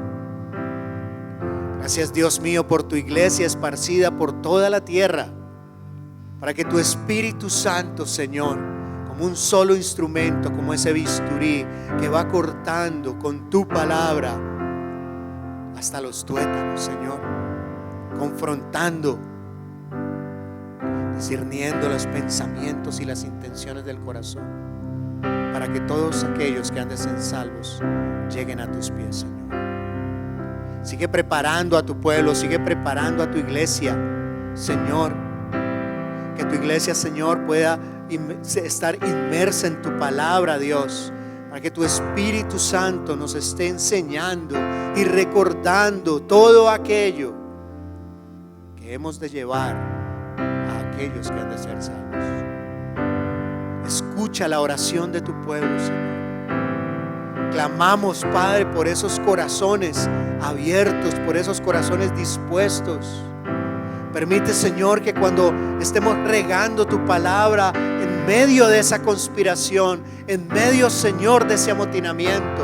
Gracias, Dios mío, por tu iglesia esparcida por toda la tierra, para que tu Espíritu Santo, Señor, como un solo instrumento, como ese bisturí que va cortando con tu palabra hasta los tuétanos, Señor, confrontando, discerniendo los pensamientos y las intenciones del corazón, para que todos aquellos que anden en salvos lleguen a tus pies, Señor. Sigue preparando a tu pueblo, sigue preparando a tu iglesia, Señor. Que tu iglesia, Señor, pueda estar inmersa en tu palabra, Dios, para que tu Espíritu Santo nos esté enseñando y recordando todo aquello que hemos de llevar a aquellos que han de ser salvos. Escucha la oración de tu pueblo, Señor. Clamamos, Padre, por esos corazones abiertos, por esos corazones dispuestos. Permite, Señor, que cuando estemos regando tu palabra en medio de esa conspiración, en medio, Señor, de ese amotinamiento,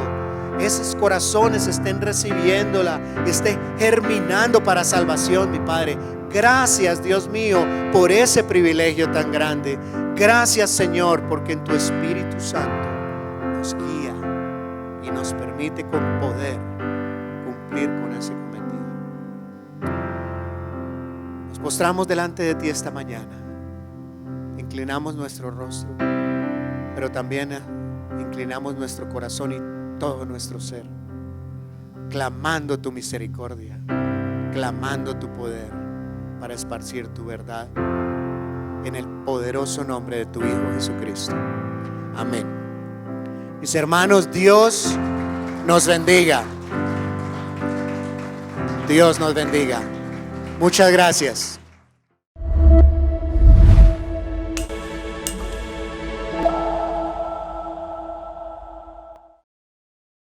esos corazones estén recibiéndola, estén germinando para salvación, mi Padre. Gracias, Dios mío, por ese privilegio tan grande. Gracias, Señor, porque en tu Espíritu Santo nos guía y nos permite con poder cumplir con ese cometido. Nos postramos delante de ti esta mañana, inclinamos nuestro rostro, pero también inclinamos nuestro corazón y todo nuestro ser, clamando tu misericordia, clamando tu poder para esparcir tu verdad en el poderoso nombre de tu Hijo Jesucristo. Amén. Mis hermanos, Dios nos bendiga. Dios nos bendiga. Muchas gracias.